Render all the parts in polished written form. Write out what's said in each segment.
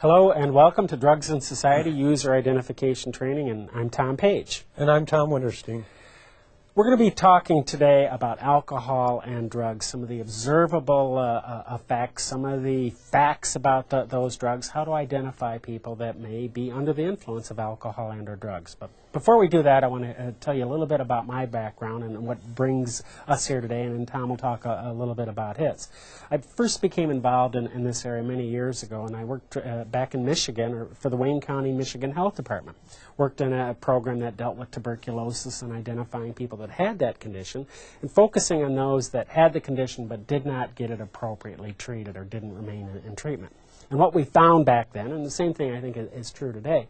Hello and welcome to Drugs and Society User Identification Training, and I'm Tom Page. And I'm Tom Winterstein. We're going to be talking today about alcohol and drugs, some of the observable effects, some of the facts about those drugs, how to identify people that may be under the influence of alcohol and or drugs. But before we do that, I want to tell you a little bit about my background and what brings us here today, and then Tom will talk a little bit about his. I first became involved in this area many years ago, and I worked back in Michigan for the Wayne County, Michigan Health Department. Worked in a program that dealt with tuberculosis and identifying people that had that condition and focusing on those that had the condition but did not get it appropriately treated or didn't remain in treatment. And what we found back then, and the same thing I think is true today,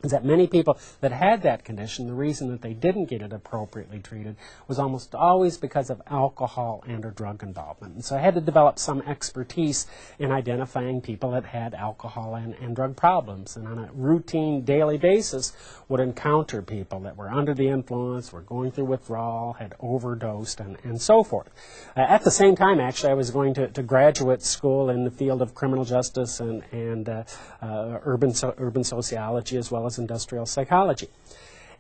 is that many people that had that condition, the reason that they didn't get it appropriately treated was almost always because of alcohol and or drug involvement. And so I had to develop some expertise in identifying people that had alcohol and drug problems, and on a routine daily basis would encounter people that were under the influence, were going through withdrawal, had overdosed, and so forth. At the same time, actually, I was going to graduate school in the field of criminal justice and urban sociology, as well as industrial psychology.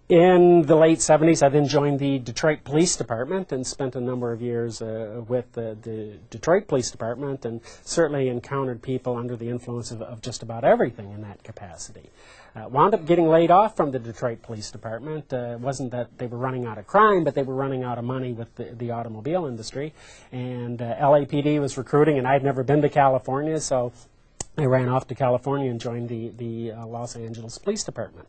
In the late 70s, I then joined the Detroit Police Department and spent a number of years with the Detroit Police Department, and certainly encountered people under the influence of just about everything in that capacity. Wound up getting laid off from the Detroit Police Department. It wasn't that they were running out of crime, but they were running out of money with the automobile industry. And LAPD was recruiting, and I'd never been to California, so I ran off to California and joined the Los Angeles Police Department.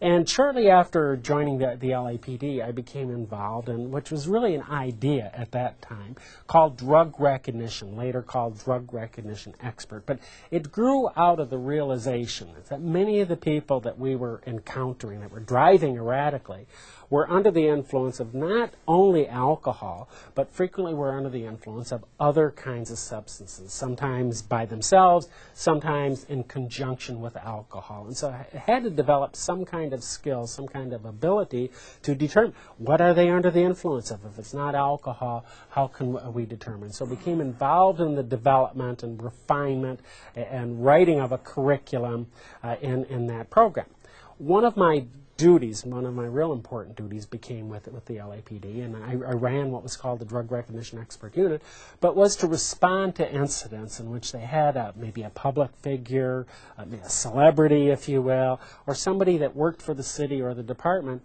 And shortly after joining the LAPD, I became involved in, which was really an idea at that time, called drug recognition, later called drug recognition expert. But it grew out of the realization that many of the people that we were encountering, that were driving erratically, were under the influence of not only alcohol, but frequently were under the influence of other kinds of substances, sometimes by themselves, sometimes in conjunction with alcohol. And so I had to develop some kind of skill, some kind of ability to determine what are they under the influence of. If it's not alcohol, how can we determine? So I became involved in the development and refinement and writing of a curriculum in that program. One of my real important duties became with the LAPD, and I ran what was called the Drug Recognition Expert Unit, but was to respond to incidents in which they had maybe a public figure, a celebrity, if you will, or somebody that worked for the city or the department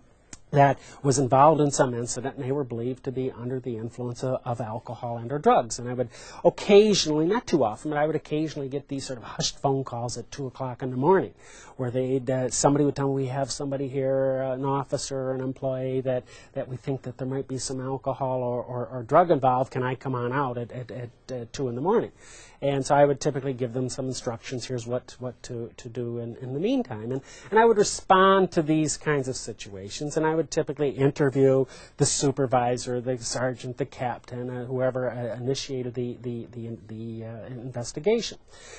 that was involved in some incident, and they were believed to be under the influence of alcohol and or drugs. And I would occasionally, not too often, but I would occasionally get these sort of hushed phone calls at 2 o'clock in the morning where somebody would tell me, we have somebody here, an officer or an employee, that we think that there might be some alcohol or drug involved. Can I come on out at 2 in the morning? And so I would typically give them some instructions. Here's what to do in the meantime. And I would respond to these kinds of situations, and I would typically interview the supervisor, the sergeant, the captain, whoever initiated the investigation.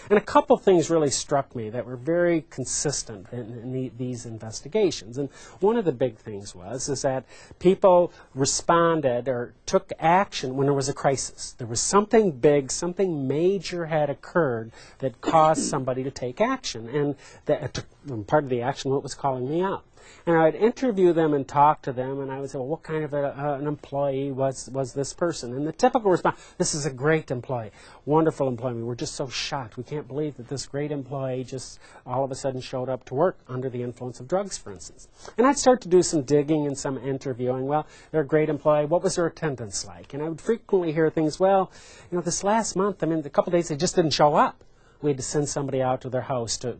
And a couple things really struck me that were very consistent in these investigations. And one of the big things is that people responded or took action when there was a crisis. There was something big, something major had occurred that caused somebody to take action, and part of the action was calling me out. And I would interview them and talk to them, and I would say, well, what kind of an employee was this person? And the typical response, this is a great employee, wonderful employee. We were just so shocked. We can't believe that this great employee just all of a sudden showed up to work under the influence of drugs, for instance. And I'd start to do some digging and some interviewing. Well, they're a great employee. What was their attendance like? And I would frequently hear things, well, this last month, a couple of days, they just didn't show up. We had to send somebody out to their house to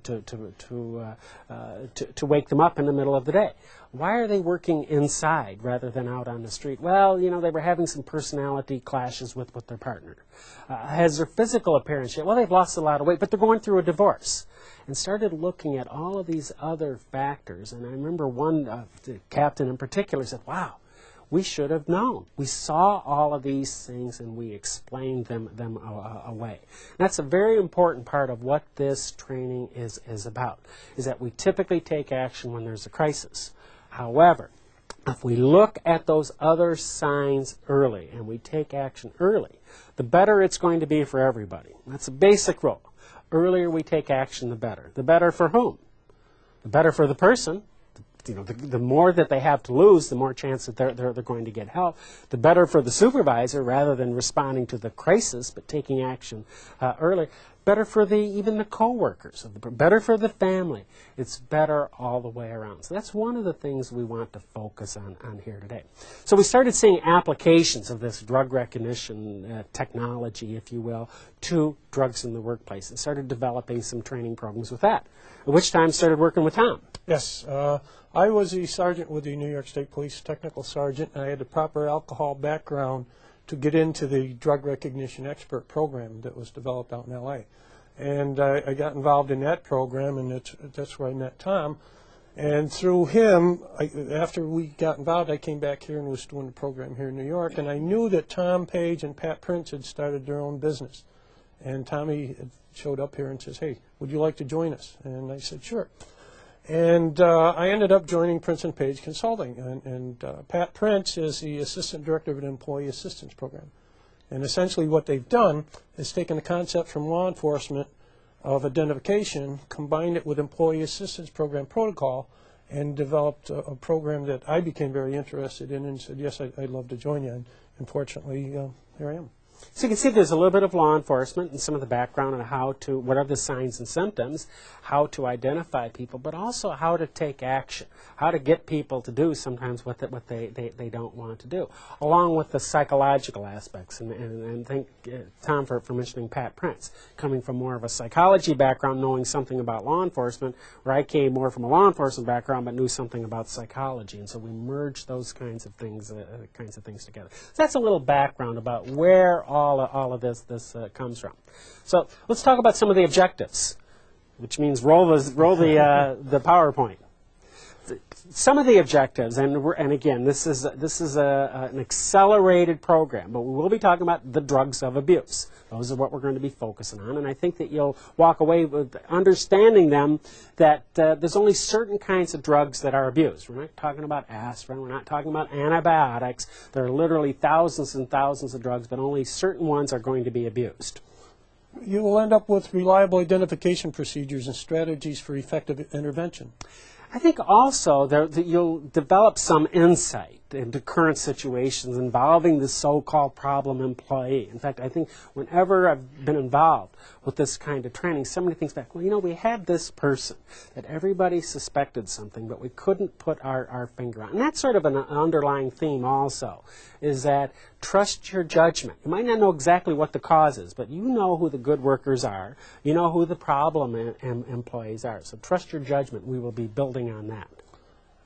wake them up in the middle of the day. Why are they working inside rather than out on the street? Well, they were having some personality clashes with their partner. Has their physical appearance changed? Well, they've lost a lot of weight, but they're going through a divorce. And started looking at all of these other factors. And I remember one the captain in particular said, wow, we should have known. We saw all of these things and we explained them away. And that's a very important part of what this training is about, is that we typically take action when there's a crisis. However, if we look at those other signs early and we take action early, the better it's going to be for everybody. That's a basic rule. earlier we take action, the better. The better for whom? The better for the person. You know, the more that they have to lose, the more chance that they're going to get help. The better for the supervisor, rather than responding to the crisis, but taking action earlier. Better for even the co-workers. Better for the family. It's better all the way around. So that's one of the things we want to focus on here today. So we started seeing applications of this drug recognition technology, if you will, to drugs in the workplace, and started developing some training programs with that. At which time started working with Tom. Yes. I was a sergeant with the New York State Police, technical sergeant, and I had the proper alcohol background to get into the drug recognition expert program that was developed out in L.A. And I got involved in that program, and that's where I met Tom. And through him, after we got involved, I came back here and was doing the program here in New York. And I knew that Tom Page and Pat Prince had started their own business. And Tommy had showed up here and says, "Hey, would you like to join us?" And I said, "Sure." And I ended up joining Prince & Page Consulting. And Pat Prince is the Assistant Director of an Employee Assistance Program. And essentially what they've done is taken the concept from law enforcement of identification, combined it with Employee Assistance Program protocol, and developed a program that I became very interested in and said, yes, I'd love to join you. And unfortunately, here I am. So you can see there's a little bit of law enforcement and some of the background on what are the signs and symptoms, how to identify people, but also how to take action, how to get people to do sometimes what they don't want to do, along with the psychological aspects. And thank Tom for mentioning Pat Prince, coming from more of a psychology background, knowing something about law enforcement, where I came more from a law enforcement background but knew something about psychology. And so we merged those kinds of things together. So that's a little background about where all of this comes from. So let's talk about some of the objectives, which means roll the PowerPoint. Some of the objectives, and again, this is an accelerated program, but we will be talking about the drugs of abuse. Those are what we're going to be focusing on, and I think that you'll walk away with understanding them, that there's only certain kinds of drugs that are abused. We're not talking about aspirin, we're not talking about antibiotics. There are literally thousands and thousands of drugs, but only certain ones are going to be abused. You will end up with reliable identification procedures and strategies for effective intervention. I think also that you'll develop some insight into current situations involving the so-called problem employee. In fact, I think whenever I've been involved with this kind of training, somebody thinks back, well, you know, we had this person that everybody suspected something, but we couldn't put our finger on. And that's sort of an underlying theme also, is that trust your judgment. You might not know exactly what the cause is, but you know who the good workers are. You know who the problem employees are. So trust your judgment. We will be building on that.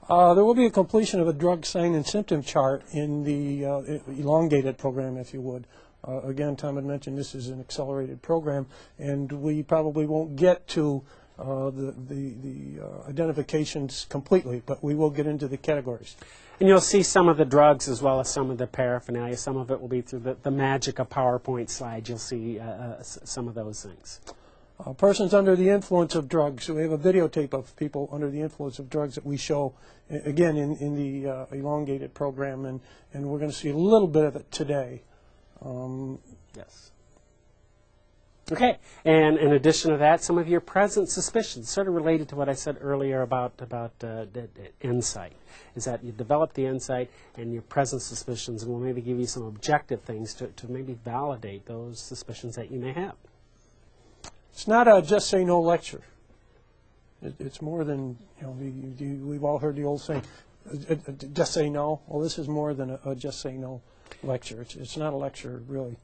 There will be a completion of a drug sign and symptom chart in the elongated program, if you would. Again, Tom had mentioned this is an accelerated program, and we probably won't get to the identifications completely, but we will get into the categories. And you'll see some of the drugs as well as some of the paraphernalia. Some of it will be through the magic of PowerPoint slides. You'll see some of those things. Persons under the influence of drugs. So we have a videotape of people under the influence of drugs that we show, again, in the elongated program, and we're going to see a little bit of it today. Yes. Okay, and in addition to that, some of your present suspicions, sort of related to what I said earlier about insight, is that you develop the insight and your present suspicions, and we'll maybe give you some objective things to maybe validate those suspicions that you may have. It's not a just say no lecture. It's more than, you know, we've all heard the old saying, just say no. Well, this is more than a just say no lecture. It's not a lecture, really.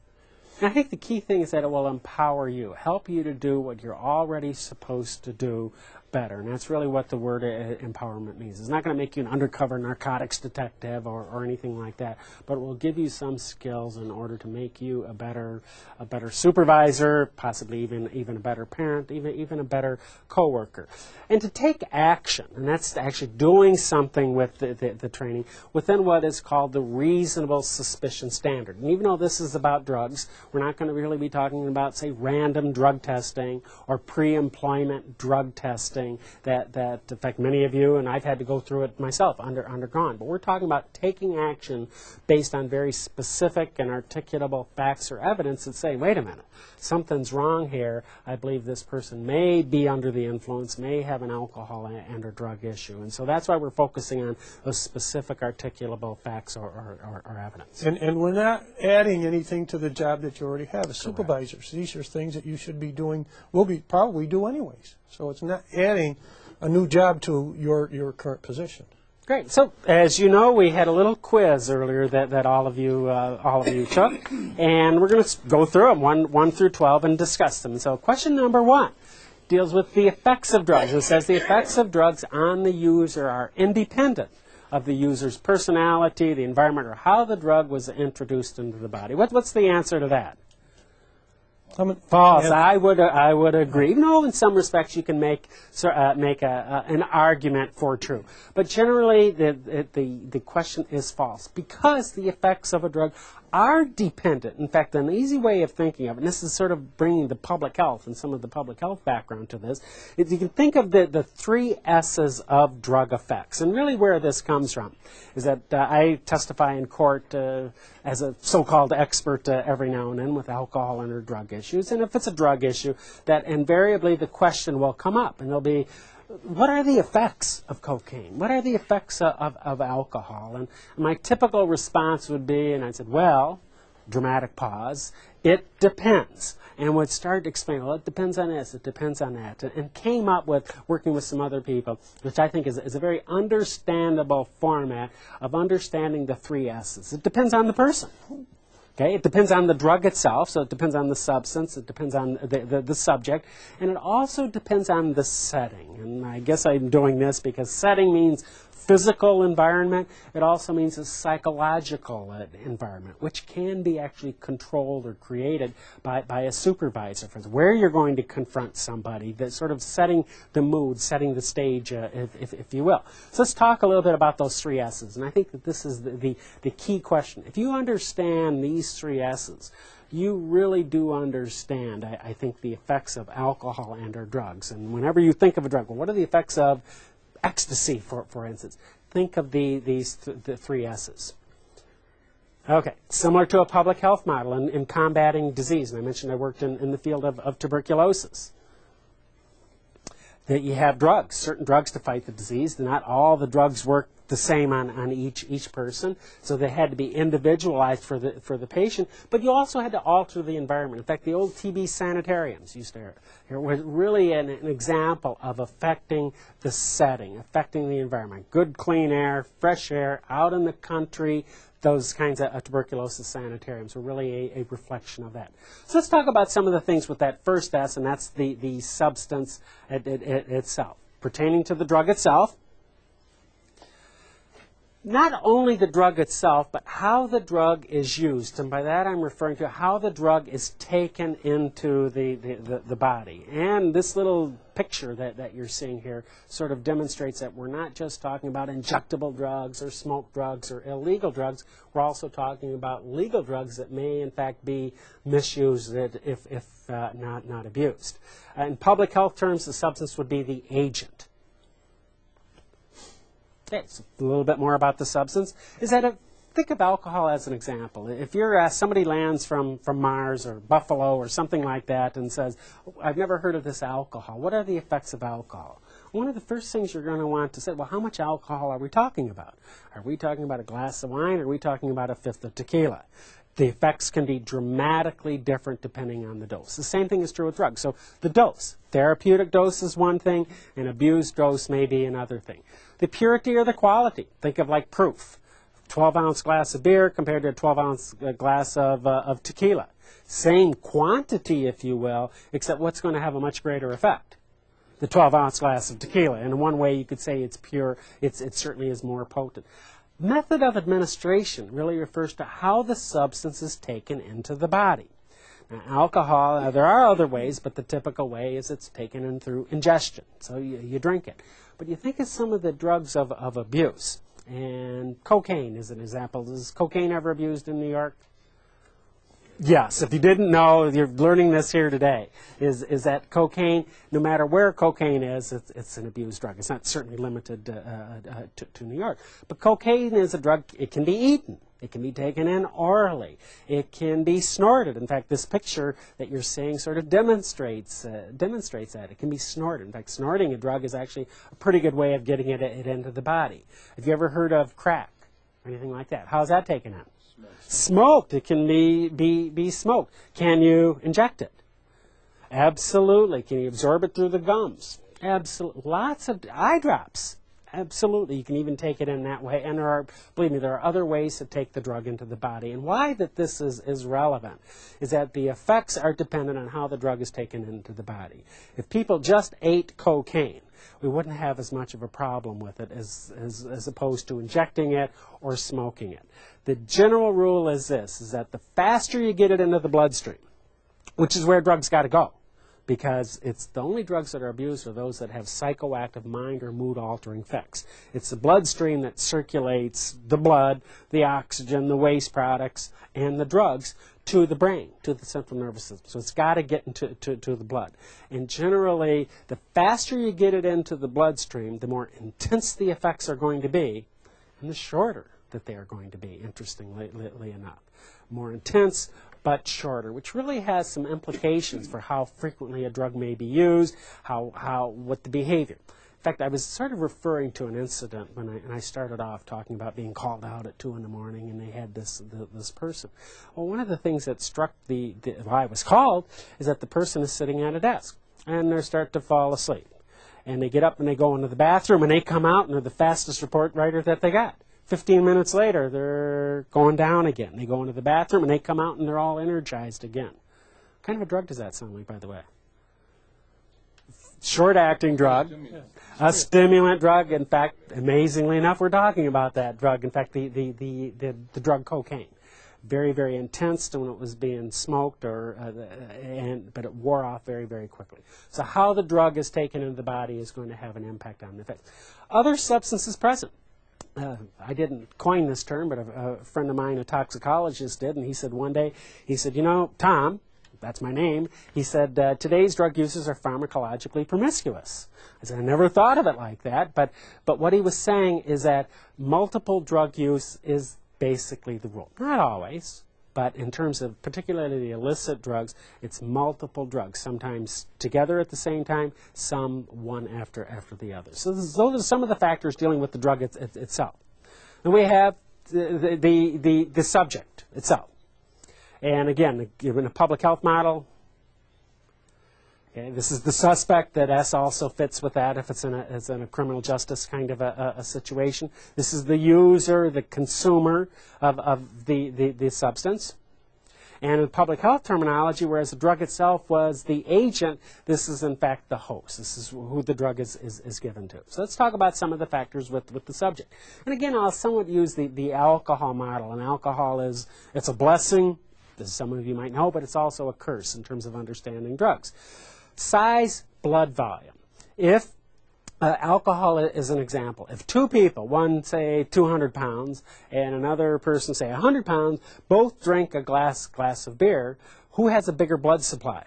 And I think the key thing is that it will empower you, help you to do what you're already supposed to do better. And that's really what the word empowerment means. It's not going to make you an undercover narcotics detective or anything like that, but it will give you some skills in order to make you a better supervisor, possibly even a better parent, even a better coworker. And to take action, and that's actually doing something with the training within what is called the reasonable suspicion standard. And even though this is about drugs, we're not going to really be talking about, say, random drug testing or pre-employment drug testing testing that in fact, many of you, and I've had to go through it myself, undergone. But we're talking about taking action based on very specific and articulable facts or evidence that say, wait a minute, something's wrong here. I believe this person may be under the influence, may have an alcohol and or drug issue. And so that's why we're focusing on those specific articulable facts or evidence. And we're not adding anything to the job that you already have as supervisors. These are things that you should be doing, will be probably do anyways. So it's not adding a new job to your current position. Great. So, as you know, we had a little quiz earlier that all of you took, and we're going to go through them 1 through 12 and discuss them. So, question number 1 deals with the effects of drugs. It says the effects of drugs on the user are independent of the user's personality, the environment, or how the drug was introduced into the body. What's the answer to that? False. I would agree. No, in some respects you can make an argument for true, but generally the question is false because the effects of a drug are dependent. In fact, an easy way of thinking of it, and this is sort of bringing the public health and some of the public health background to this, is you can think of the 3 S's of drug effects. And really where this comes from is that I testify in court as a so-called expert every now and then with alcohol and or drug issues. And if it's a drug issue, that invariably the question will come up, and there'll be, what are the effects of cocaine? What are the effects of alcohol? And my typical response would be, and I said, well, dramatic pause, it depends. And would start to explain, well, it depends on this, it depends on that. And came up with, working with some other people, which I think is a very understandable format of understanding the 3 S's. It depends on the person. Okay, it depends on the drug itself, so it depends on the substance, it depends on the subject, and it also depends on the setting. And I guess I'm doing this because setting means physical environment. It also means a psychological environment, which can be actually controlled or created by a supervisor. For instance, where you're going to confront somebody, that sort of setting the mood, setting the stage, if you will. So let's talk a little bit about those 3 S's, and I think that this is the key question. If you understand these 3 S's, you really do understand, I think, the effects of alcohol and or drugs. And whenever you think of a drug, well, what are the effects of ecstasy, for instance? Think of the 3 S's. Okay, similar to a public health model in combating disease. And I mentioned I worked in the field of tuberculosis. That you have drugs, certain drugs to fight the disease. Not all the drugs work the same on each person, so they had to be individualized for the patient. But you also had to alter the environment. In fact, the old TB sanitariums used to were really an example of affecting the setting, affecting the environment. Good, clean air, fresh air, out in the country. Those kinds of tuberculosis sanitariums were really a reflection of that. So let's talk about some of the things with that first S, and that's the substance itself. Pertaining to the drug itself, not only the drug itself, but how the drug is used. And by that I'm referring to how the drug is taken into the body. And this little picture that you're seeing here sort of demonstrates that we're not just talking about injectable drugs or smoke drugs or illegal drugs. We're also talking about legal drugs that may in fact be misused if not abused. In public health terms, the substance would be the agent. Okay, so a little bit more about the substance is that think of alcohol as an example. If you're somebody lands from Mars or Buffalo or something like that and says, oh, I've never heard of this alcohol. What are the effects of alcohol? One of the first things you're going to want to say, well, how much alcohol are we talking about? Are we talking about a glass of wine or are we talking about a 1/5 of tequila? The effects can be dramatically different depending on the dose. The same thing is true with drugs. So the dose, therapeutic dose is one thing, and abused dose may be another thing. The purity or the quality, think of like proof. 12-ounce glass of beer compared to a 12-ounce glass of tequila. Same quantity, if you will, except what's going to have a much greater effect? The 12-ounce glass of tequila. And in one way you could say it's pure, it certainly is more potent. Method of administration really refers to how the substance is taken into the body. Now, alcohol, there are other ways, but the typical way is it's taken in through ingestion. So you drink it. But you think of some of the drugs of abuse. And cocaine is an example. Is cocaine ever abused in New York? Yes, if you didn't know, you're learning this here today, is that cocaine, no matter where cocaine is, it's an abused drug. It's not certainly limited to New York. But cocaine is a drug, it can be eaten. It can be taken in orally. It can be snorted. In fact, this picture that you're seeing sort of demonstrates that. It can be snorted. In fact, snorting a drug is actually a pretty good way of getting it into the body. Have you ever heard of crack or anything like that? How's that taken in? Smoked. It can be smoked. Can you inject it? Absolutely. Can you absorb it through the gums? Absolutely. Lots of eye drops. Absolutely. You can even take it in that way. And there are, believe me, there are other ways to take the drug into the body. And why that this is relevant is that the effects are dependent on how the drug is taken into the body. If people just ate cocaine, we wouldn't have as much of a problem with it as opposed to injecting it or smoking it. The general rule is this, is that the faster you get it into the bloodstream, which is where drugs got to go, because it's the only drugs that are abused are those that have psychoactive mind or mood altering effects. It's the bloodstream that circulates the blood, the oxygen, the waste products, and the drugs to the brain, to the central nervous system. So it's got to get into the blood. And generally, the faster you get it into the bloodstream, the more intense the effects are going to be, and the shorter that they are going to be, interestingly enough. More intense, but shorter, which really has some implications for how frequently a drug may be used, what the behavior. In fact, I was sort of referring to an incident when I started off talking about being called out at 2 in the morning, and they had this person. Well, one of the things that struck why I was called is that the person is sitting at a desk, and they start to fall asleep. And they get up and they go into the bathroom, and they come out, and they're the fastest report writer that they got. 15 minutes later, they're going down again. They go into the bathroom, and they come out, and they're all energized again. What kind of a drug does that sound like, by the way? Short-acting drug, a stimulant drug. In fact, amazingly enough, we're talking about that drug. In fact, the drug cocaine. Very, very intense when it was being smoked, but it wore off very, very quickly. So how the drug is taken into the body is going to have an impact on the effects. Other substances present. I didn't coin this term, but a friend of mine, a toxicologist, did, and he said one day, he said, you know, Tom, that's my name, he said, today's drug users are pharmacologically promiscuous. I said, I never thought of it like that, but what he was saying is that multiple drug use is basically the rule. Not always, but in terms of particularly the illicit drugs, it's multiple drugs, sometimes together at the same time, some one after the other. So those are some of the factors dealing with the drug itself. Then we have the subject itself. And again, given a public health model, okay, this is the suspect. That S also fits with that if it's in a criminal justice kind of a situation. This is the user, the consumer of the substance. And in public health terminology, whereas the drug itself was the agent, this is in fact the host. This is who the drug is given to. So let's talk about some of the factors with the subject. And again, I'll somewhat use the alcohol model. And alcohol it's a blessing, as some of you might know, but it's also a curse in terms of understanding drugs. Size, blood volume. If alcohol is an example. If two people, one say 200 pounds and another person say 100 pounds, both drink a glass of beer, who has a bigger blood supply?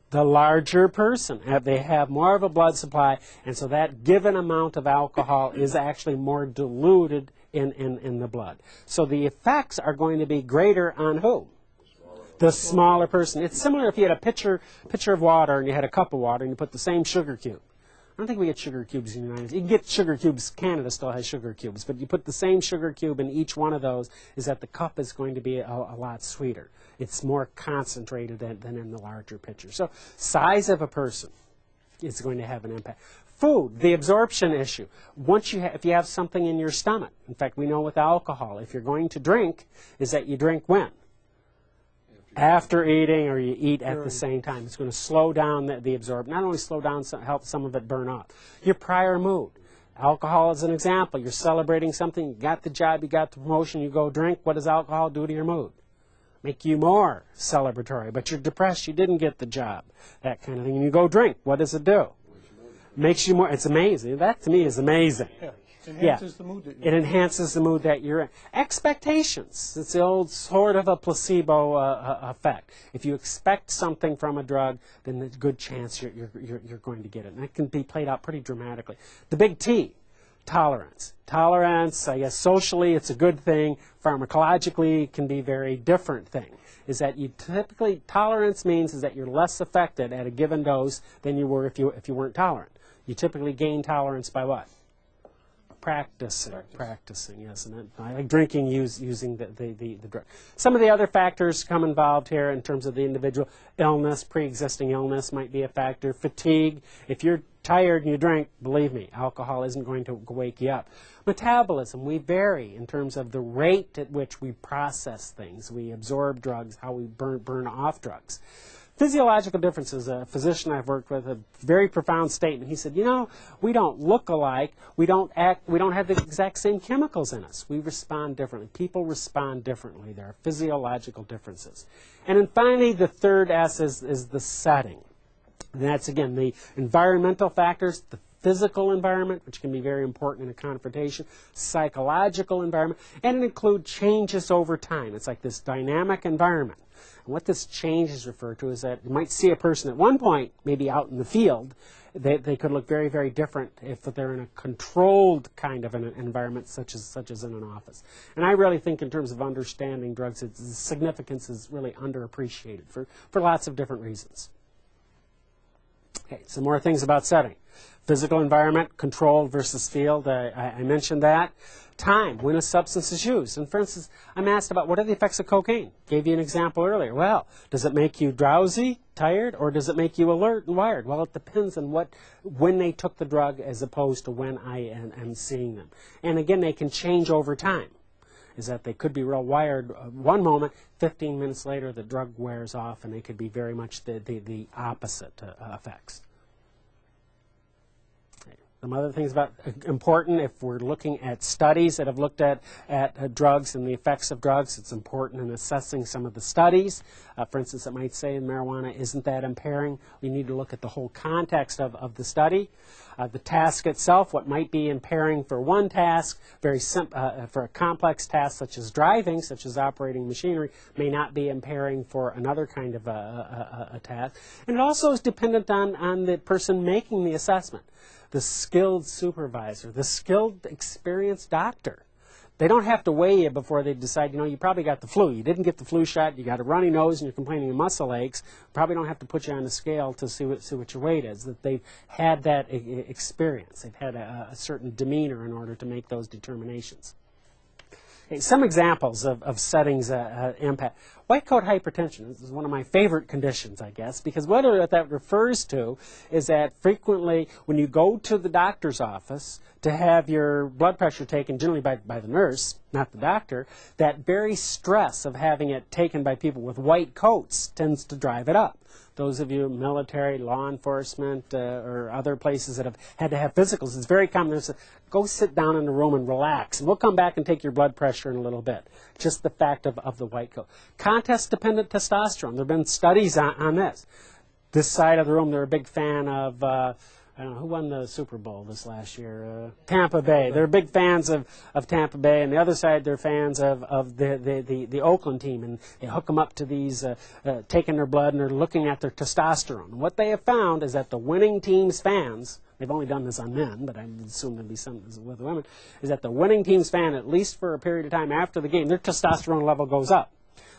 The larger person. They have more of a blood supply, and so that given amount of alcohol is actually more diluted in the blood. So the effects are going to be greater on who? The smaller person. It's similar if you had a pitcher of water and you had a cup of water and you put the same sugar cube. I don't think we get sugar cubes in the United States. You can get sugar cubes. Canada still has sugar cubes. But you put the same sugar cube in each one of those, is that the cup is going to be a lot sweeter. It's more concentrated than in the larger pitcher. So size of a person is going to have an impact. Food, the absorption issue. If you have something in your stomach, in fact, we know with alcohol, if you're going to drink, is that you drink when? After eating, or you eat at the same time. It's going to slow down the absorption. Not only slow down, help some of it burn off. Your prior mood. Alcohol is an example. You're celebrating something, you got the job, you got the promotion, you go drink. What does alcohol do to your mood? Make you more celebratory. But you're depressed, you didn't get the job. That kind of thing. And you go drink. What does it do? Makes you more. It's amazing. That to me is amazing. Enhances the mood that you're It enhances the mood that you're in. Expectations. It's the old sort of a placebo effect. If you expect something from a drug, then there's a good chance you're going to get it. And it can be played out pretty dramatically. The big T, tolerance. Tolerance, I guess socially it's a good thing. Pharmacologically it can be a very different thing. Is that you typically, tolerance means is that you're less affected at a given dose than you were if you weren't tolerant. You typically gain tolerance by what? Practicing, yes, and like drinking, using the drug. Some of the other factors come involved here in terms of the individual. Illness, pre-existing illness might be a factor. Fatigue. If you're tired and you drink, believe me, alcohol isn't going to wake you up. Metabolism. We vary in terms of the rate at which we process things. We absorb drugs, how we burn off drugs. Physiological differences. A physician I've worked with, a very profound statement. He said, you know, we don't look alike. We don't have the exact same chemicals in us. We respond differently. People respond differently. There are physiological differences. And then finally, the third S is the setting. And that's, again, the environmental factors, the physical environment, which can be very important in a confrontation, psychological environment, and it includes changes over time. It's like this dynamic environment. And what this change is referred to is that you might see a person at one point, maybe out in the field, they could look very, very different if they're in a controlled kind of an environment, such as in an office. And I really think in terms of understanding drugs, its significance is really underappreciated for lots of different reasons. Okay, some more things about setting. Physical environment, controlled versus field, I mentioned that. Time, when a substance is used. And for instance, I'm asked about what are the effects of cocaine. Gave you an example earlier. Well, does it make you drowsy, tired, or does it make you alert and wired? Well, it depends on when they took the drug as opposed to when I am seeing them. And again, they can change over time. Is that they could be real wired one moment, 15 minutes later the drug wears off, and they could be very much the opposite effects. Some other things about important, if we're looking at studies that have looked at drugs and the effects of drugs, it's important in assessing some of the studies. For instance, it might say marijuana isn't that impairing. We need to look at the whole context of the study. The task itself, what might be impairing for one task, for a complex task such as driving, such as operating machinery, may not be impairing for another kind of a task. And it also is dependent on the person making the assessment. The skilled supervisor, the skilled, experienced doctor. They don't have to weigh you before they decide, you know, you probably got the flu. You didn't get the flu shot, you got a runny nose, and you're complaining of muscle aches. Probably don't have to put you on the scale to see what your weight is. That they've had that experience. They've had a certain demeanor in order to make those determinations. Okay, some examples of settings impact. White coat hypertension is one of my favorite conditions, I guess, because what that refers to is that frequently when you go to the doctor's office to have your blood pressure taken, generally by the nurse, not the doctor, that very stress of having it taken by people with white coats tends to drive it up. Those of you military, law enforcement, or other places that have had to have physicals, it's very common. There's go sit down in the room and relax, and we'll come back and take your blood pressure in a little bit. Just the fact of the white coat. Contest-dependent testosterone. There have been studies on this. This side of the room, they're a big fan of, I don't know, who won the Super Bowl this last year? Tampa Bay. They're big fans of Tampa Bay. And the other side, they're fans of the Oakland team. And they hook them up to these, taking their blood, and they're looking at their testosterone. And what they have found is that the winning team's fans, they've only done this on men, but I assume there'll be some with women, is that the winning team's fan, at least for a period of time after the game, their testosterone level goes up.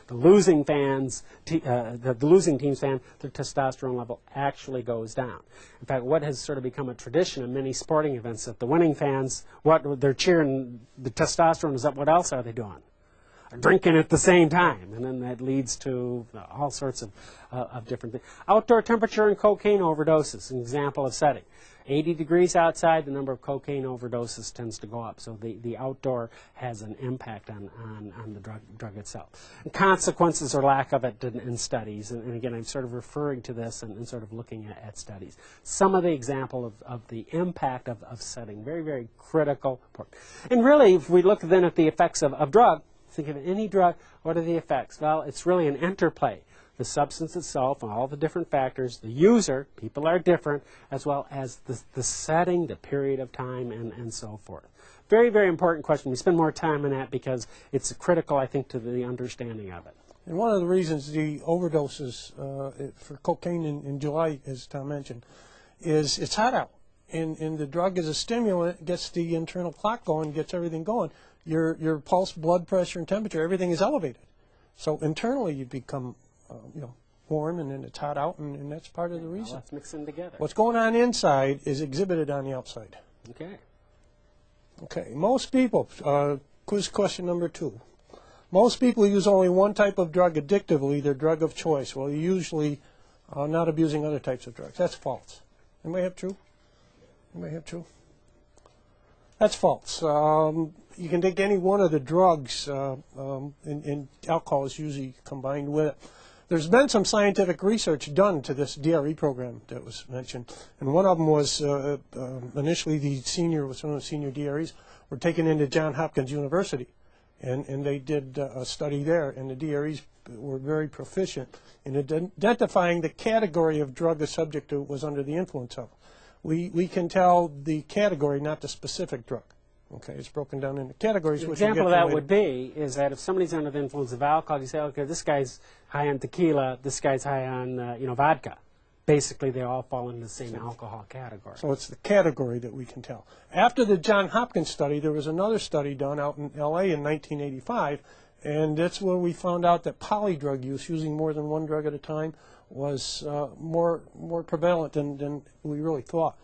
The losing fans, the losing team's fan, their testosterone level actually goes down. In fact, what has sort of become a tradition in many sporting events, that the winning fans, what they're cheering, the testosterone is up, what else are they doing? Drinking at the same time, and then that leads to all sorts of different things. Outdoor temperature and cocaine overdoses, an example of setting. 80 degrees outside, the number of cocaine overdoses tends to go up. So the outdoor has an impact on the drug itself. And consequences or lack of it in studies, and again, I'm sort of referring to this and sort of looking at studies. Some of the example of the impact of setting, very, very critical. And really, if we look then at the effects of drug, think of any drug, what are the effects? Well, it's really an interplay. the substance itself and all the different factors, the user, people are different, as well as the setting, the period of time, and so forth. Very, very important question. We spend more time on that because it's critical, I think, to the understanding of it. And one of the reasons the overdoses for cocaine in July, as Tom mentioned, is it's hot out. And the drug is a stimulant, gets the internal clock going, gets everything going. Your pulse, blood pressure, and temperature, everything is elevated. So internally you become warm, and then it's hot out, and that's part of the reason. Let's mix them together. What's going on inside is exhibited on the outside. Okay. Okay, most people, quiz question number 2. Most people use only one type of drug addictively, their drug of choice. Well, you're usually not abusing other types of drugs. That's false. Anybody have true? Anybody have true? That's false. You can take any one of the drugs, and alcohol is usually combined with it. There's been some scientific research done to this DRE program that was mentioned, and one of them was initially some of the senior DREs were taken into Johns Hopkins University, and they did a study there, and the DREs were very proficient in identifying the category of drug the subject was under the influence of. We can tell the category, not the specific drug. Okay, it's broken down into categories. An example of that would be is that if somebody's under the influence of alcohol, you say, okay, this guy's high on tequila, this guy's high on vodka. Basically, they all fall in the same alcohol category. So it's the category that we can tell. After the Johns Hopkins study, there was another study done out in L.A. in 1985, and that's where we found out that polydrug use, using more than one drug at a time, was more prevalent than we really thought.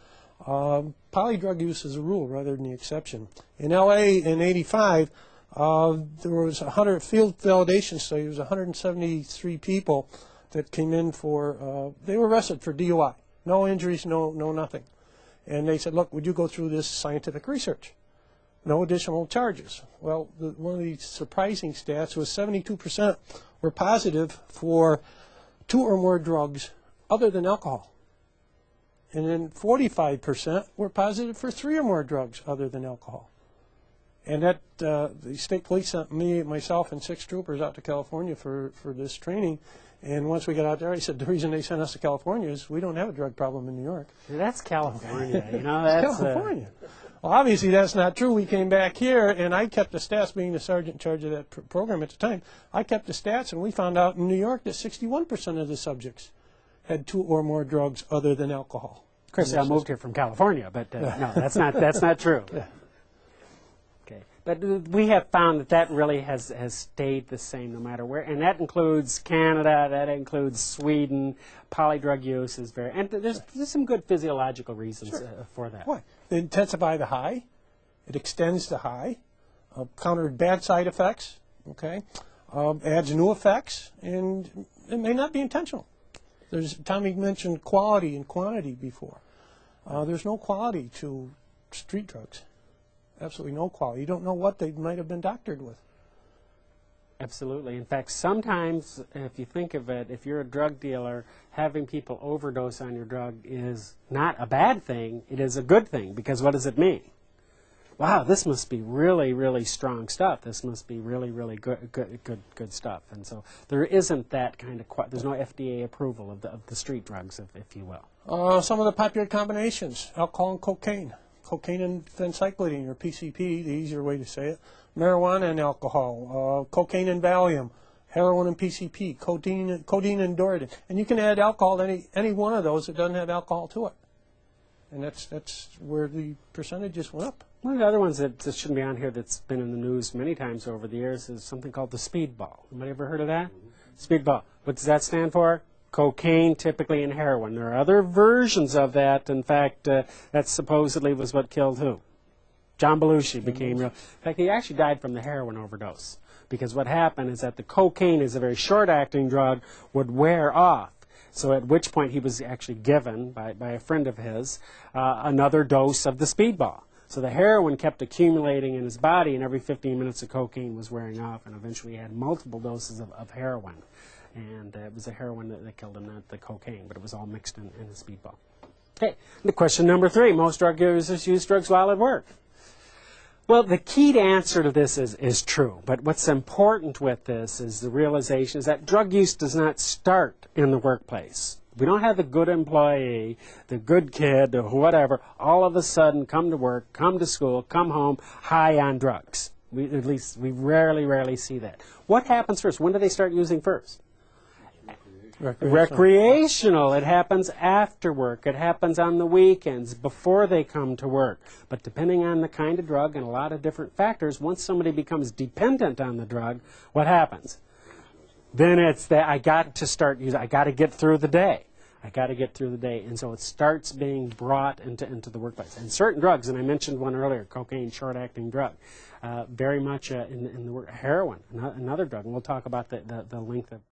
Polydrug use is a rule rather than the exception. In L.A. in 85, there was a field validation study. There was 173 people that came in for, they were arrested for DUI. No injuries, no nothing. And they said, look, would you go through this scientific research? No additional charges. Well, one of the surprising stats was 72% were positive for 2 or more drugs other than alcohol. And then 45% were positive for 3 or more drugs other than alcohol. And that the state police sent myself, and 6 troopers out to California for this training. And once we got out there, he said the reason they sent us to California is we don't have a drug problem in New York. That's California, That's California. Well, obviously that's not true. We came back here, and I kept the stats, being the sergeant in charge of that program at the time. I kept the stats, and we found out in New York that 61% of the subjects had 2 or more drugs other than alcohol. Chris, I moved here from California, but no, that's not true. Yeah. Okay, but we have found that really has stayed the same no matter where, and that includes Canada, that includes Sweden. Polydrug use is and there's some good physiological reasons for that. Why? They intensify the high, it extends the high, counters bad side effects. Okay, adds new effects, and it may not be intentional. Tommy mentioned quality and quantity before. There's no quality to street drugs. Absolutely no quality. You don't know what they might have been doctored with. Absolutely. In fact, sometimes, if you think of it, if you're a drug dealer, having people overdose on your drug is not a bad thing. It is a good thing, because what does it mean? Wow, this must be really, really strong stuff. This must be really, really good stuff. And so there isn't that kind of, there's no FDA approval of the street drugs, if you will. Some of the popular combinations, alcohol and cocaine. Cocaine and phencyclidine, or PCP, the easier way to say it. Marijuana and alcohol. Cocaine and Valium. Heroin and PCP. Codeine and Doradine. And you can add alcohol to any one of those that doesn't have alcohol to it. And that's where the percentages went up. One of the other ones that shouldn't be on here that's been in the news many times over the years is something called the speedball. Anybody ever heard of that? Speedball. What does that stand for? Cocaine, typically, and heroin. There are other versions of that. In fact, that supposedly was what killed who? John Belushi became real. In fact, he actually died from the heroin overdose. Because what happened is that the cocaine is a very short-acting drug, would wear off. So at which point he was actually given, by a friend of his, another dose of the speedball. So the heroin kept accumulating in his body, and every 15 minutes the cocaine was wearing off, and eventually he had multiple doses of heroin. And it was the heroin that killed him, not the cocaine, but it was all mixed in the speedball. Okay, the question number 3, most drug users use drugs while at work. Well, the key to answer to this is true, but what's important with this is the realization is that drug use does not start in the workplace. We don't have the good employee, the good kid, or whatever, all of a sudden come to work, come to school, come home, high on drugs. At least we rarely see that. What happens first? When do they start using first? Recreational. It happens after work. It happens on the weekends, before they come to work. But depending on the kind of drug and a lot of different factors, once somebody becomes dependent on the drug, what happens? Then it's that I got to start using, I got to get through the day. I got to get through the day. And so it starts being brought into the workplace. And certain drugs, and I mentioned one earlier, cocaine, short-acting drug, very much in the work, heroin, another drug. And we'll talk about the length of